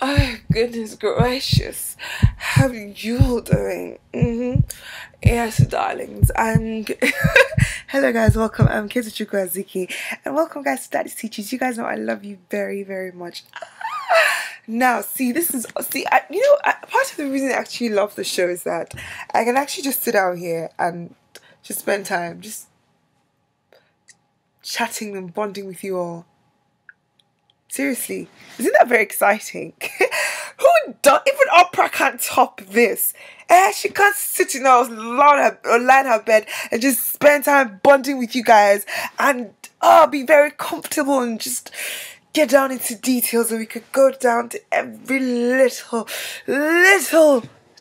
Oh, goodness gracious. How are you all doing? Yes, darlings. Hello, guys. Welcome. I'm Kezuchuku Azuki. And welcome, guys, to Daddy's Teachers. You guys know I love you very, very much. Now, see, part of the reason I actually love the show is that I can actually just sit out here and just spend time just chatting and bonding with you all. Seriously, isn't that very exciting? Who does? Even Oprah can't top this. She can't sit in or lie in her bed and just spend time bonding with you guys and be very comfortable and just get down into details, and we could go down to every little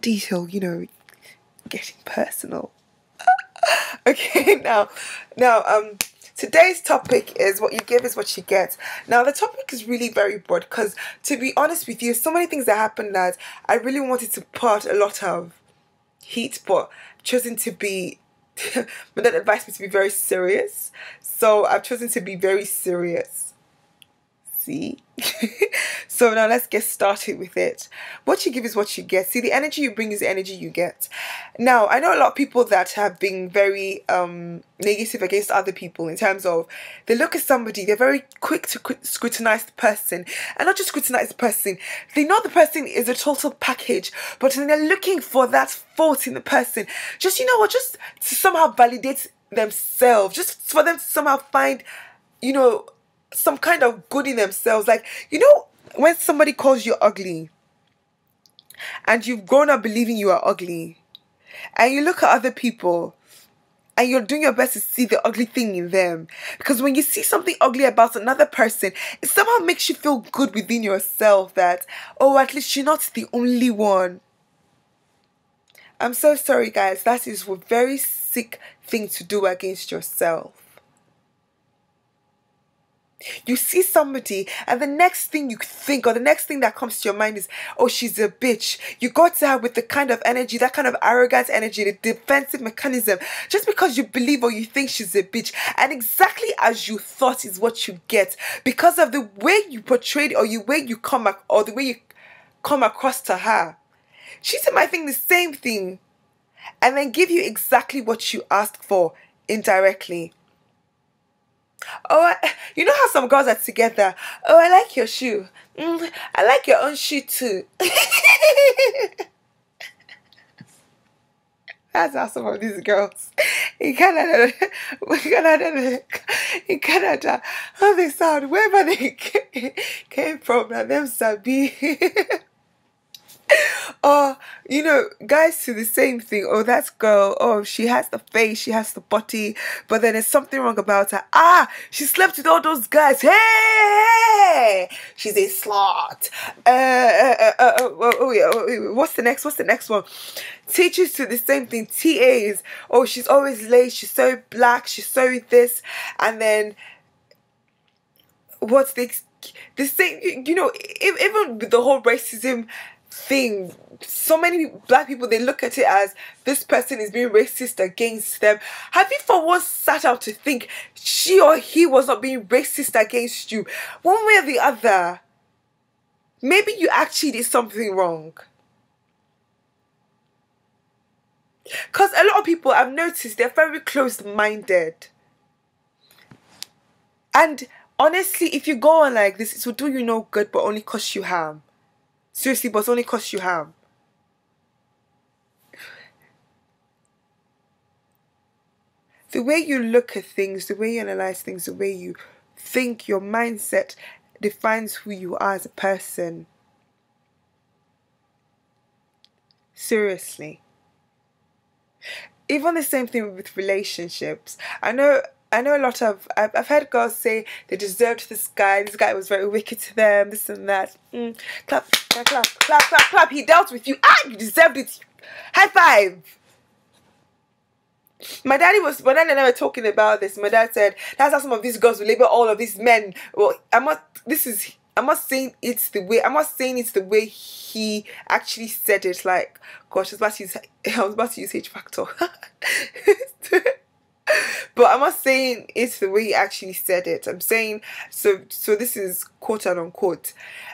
detail. Getting personal. Okay, now, today's topic is what you give is what you get. Now, the topic is really very broad because, to be honest with you, so many things that happened that I really wanted to put a lot of heat, but chosen to be, my dad advised me to be very serious. So I've chosen to be very serious. See? So now let's get started with it. What you give is what you get. See, the energy you bring is the energy you get. Now, I know a lot of people that have been very negative against other people in terms of they look at somebody, they're very quick to scrutinize the person, and not just scrutinize the person, they know the person is a total package, but then they're looking for that fault in the person, just just to somehow validate themselves, just for them to somehow find some kind of good in themselves. Like, when somebody calls you ugly and you've grown up believing you are ugly, and you look at other people and you're doing your best to see the ugly thing in them, because when you see something ugly about another person, it somehow makes you feel good within yourself that, oh, at least you're not the only one. I'm so sorry, guys. That is a very sick thing to do against yourself. You see somebody, and the next thing you think, or the next thing that comes to your mind is, oh, she's a bitch. You go to her with the kind of energy, that kind of arrogant energy, the defensive mechanism, just because you believe or you think she's a bitch. And exactly as you thought is what you get, because of the way you portrayed, or the way you come across to her. She might think the same thing, and then give you exactly what you asked for indirectly. Oh, you know how some girls are together. Oh, I like your shoe. I like your own shoe too. That's how some of these girls in Canada, how they sound, wherever they came from, and them sabi. Or, guys do the same thing. Oh, that girl, oh, she has the face, she has the body, but then there's something wrong about her. She slept with all those guys. Hey, she's a slut. What's the next one? Teachers do the same thing. TAs, oh, she's always late, she's so black, she's so this, and then what's the same, even with the whole racism thing, so many black people, they look at it as this person is being racist against them. Have you for once sat out to think she or he was not being racist against you? One way or the other, maybe you actually did something wrong. Because a lot of people, I've noticed, they're very closed-minded. And honestly, if you go on like this, it will do you no good, but only cost you harm. Seriously, but only cost you harm. The way you look at things, the way you analyze things, the way you think, your mindset defines who you are as a person. Seriously. Even the same thing with relationships. I know a lot of, I've heard girls say they deserved this guy was very wicked to them, this and that. Clap, clap, clap, clap, clap, clap. He dealt with you. You deserved it. High five. My dad and I were talking about this. My dad said, that's how some of these girls will label all of these men. Well, I'm not saying it's the way he actually said it. Like, gosh, I was about to use H factor. But I'm not saying it's the way he actually said it. I'm saying, so this is quote and unquote.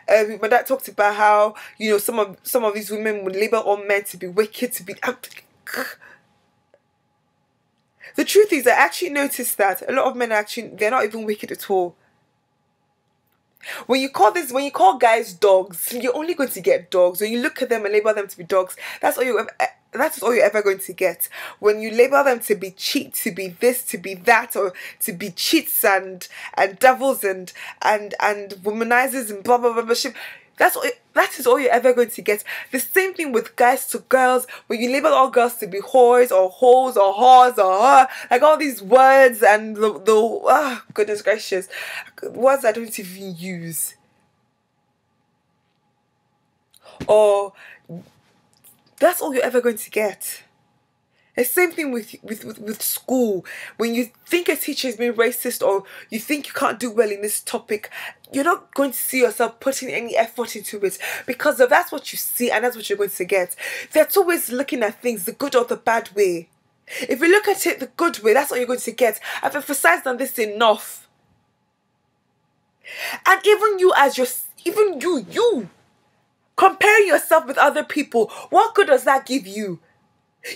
My dad talked about how, you know, some of these women would label all men to be wicked, to be. The truth is, I actually noticed that a lot of men they're not even wicked at all. When you call guys dogs, you're only going to get dogs. When you look at them and label them to be dogs, that's all you're ever going to get. When you label them to be cheat, to be this, to be that, or to be cheats and devils and womanizers and blah blah blah blah shit, that is all you're ever going to get. The same thing with guys to girls. When you label all girls to be whores or hoes or whores or like all these words and the goodness gracious, words I don't even use. Or that's all you're ever going to get. The same thing with school. When you think a teacher is being racist or you think you can't do well in this topic, you're not going to see yourself putting any effort into it, because that's what you see and that's what you're going to get. They're always looking at things the good or the bad way. If you look at it the good way, that's what you're going to get. I've emphasized on this enough. And even you comparing yourself with other people, what good does that give you?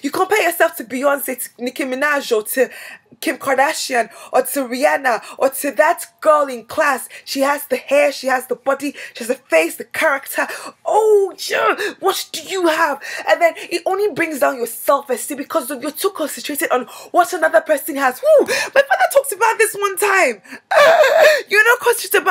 You compare yourself to Beyonce, to Nicki Minaj, or to Kim Kardashian, or to Rihanna, or to that girl in class. She has the hair, she has the body, she has the face, the character. Oh, yeah, what do you have? And then it only brings down your self-esteem because you're too concentrated on what another person has. Woo! My father talks about this one time. You're not concentrated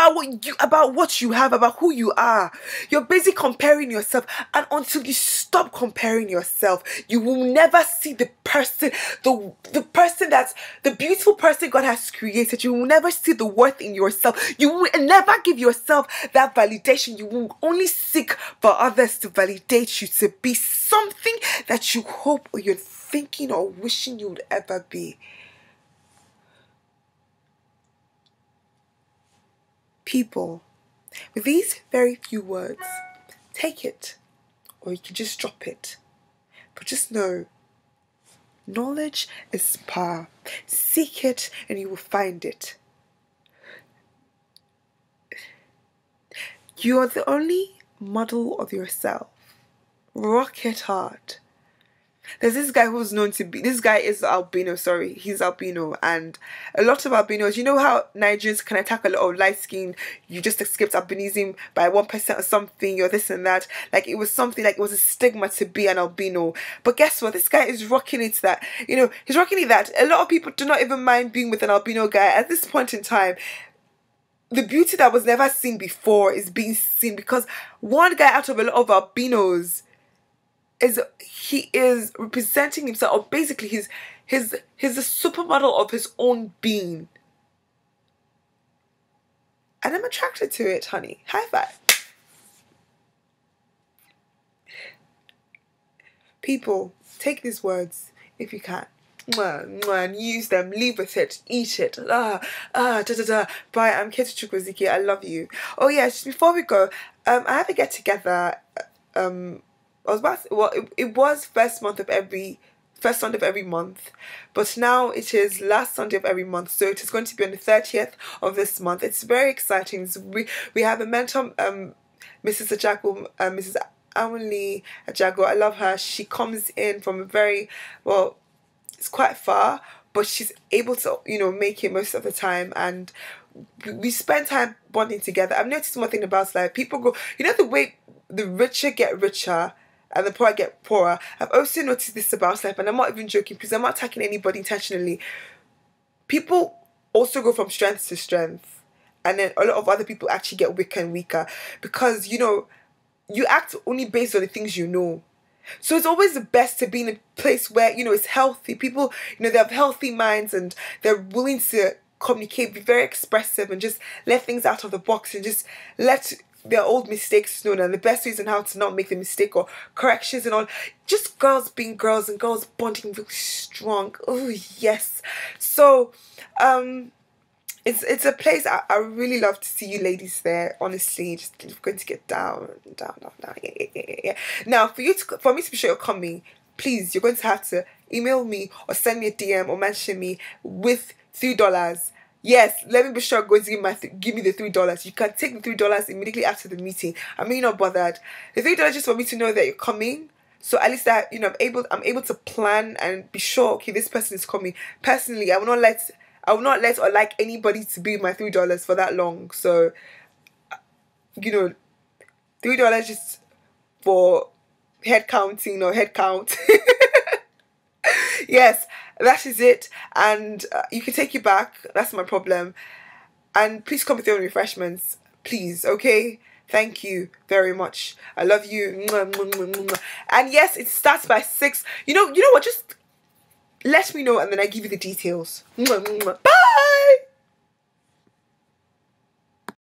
about what you have, about who you are. You're busy comparing yourself, and until you stop comparing yourself, you will never see the person, the person that's the beautiful person God has created. You will never see the worth in yourself. You will never give yourself that validation. You will only seek for others to validate you, to be something that you hope or you're thinking or wishing you would ever be. People, with these very few words, take it, or you can just drop it. But just know, knowledge is power. Seek it and you will find it. You are the only model of yourself. Rock it hard. There's this guy who's known to be, this guy is albino, sorry, he's albino, and a lot of albinos, you know how Nigerians can attack a lot of light skin, you just escaped albinism by 1% or something, or this and that, like it was something, like it was a stigma to be an albino. But guess what, this guy is rocking it that, you know, he's rocking it that a lot of people do not even mind being with an albino guy at this point in time. The beauty that was never seen before is being seen, because one guy out of a lot of albinos he is representing himself, or basically he's a supermodel of his own being, and I'm attracted to it, honey. High five. People, take these words if you can, and use them, live with it, eat it. Bye. I'm Kate Chukwuzike. I love you. Oh yeah, just before we go, I have a get together. It was first Sunday of every month, but now it is last Sunday of every month, so it is going to be on the 30th of this month. It's very exciting. We have a mentor, Mrs. Ajago, Mrs. Amunli Ajago. I love her. She comes in from a very, well, it's quite far, but she's able to, you know, make it most of the time, and we spend time bonding together. I've noticed one thing about life. People go, you know, the way the richer get richer and the poor get poorer. I've also noticed this about life, and I'm not even joking, because I'm not attacking anybody intentionally. People also go from strength to strength, and then a lot of other people actually get weaker and weaker, because, you know, you act only based on the things you know. So it's always the best to be in a place where, you know, it's healthy. People, you know, they have healthy minds and they're willing to communicate, be very expressive, and just let things out of the box and just let their old mistakes known, and the best ways on how to not make the mistake, or corrections and all. Just girls being girls and girls bonding really strong. Oh yes. So it's a place I really love to see you ladies there. Honestly, just going to get down. Yeah. Now for me to be sure you're coming, please, you're going to have to email me or send me a DM or mention me with $3. Yes, let me be sure going to give me the $3. You can take the $3 immediately after the meeting. I'm really not bothered. The $3 just for me to know that you're coming. So at least that, you know, I'm able to plan and be sure, okay, this person is coming. Personally, I will not let or like anybody to be my $3 for that long. So, you know, $3 just for head counting or head count. Yes, that is it. And you can take it back. That's my problem. And please come with your own refreshments, please. Okay. Thank you very much. I love you. And yes, it starts by 6. You know what? Just let me know and then I give you the details. Bye.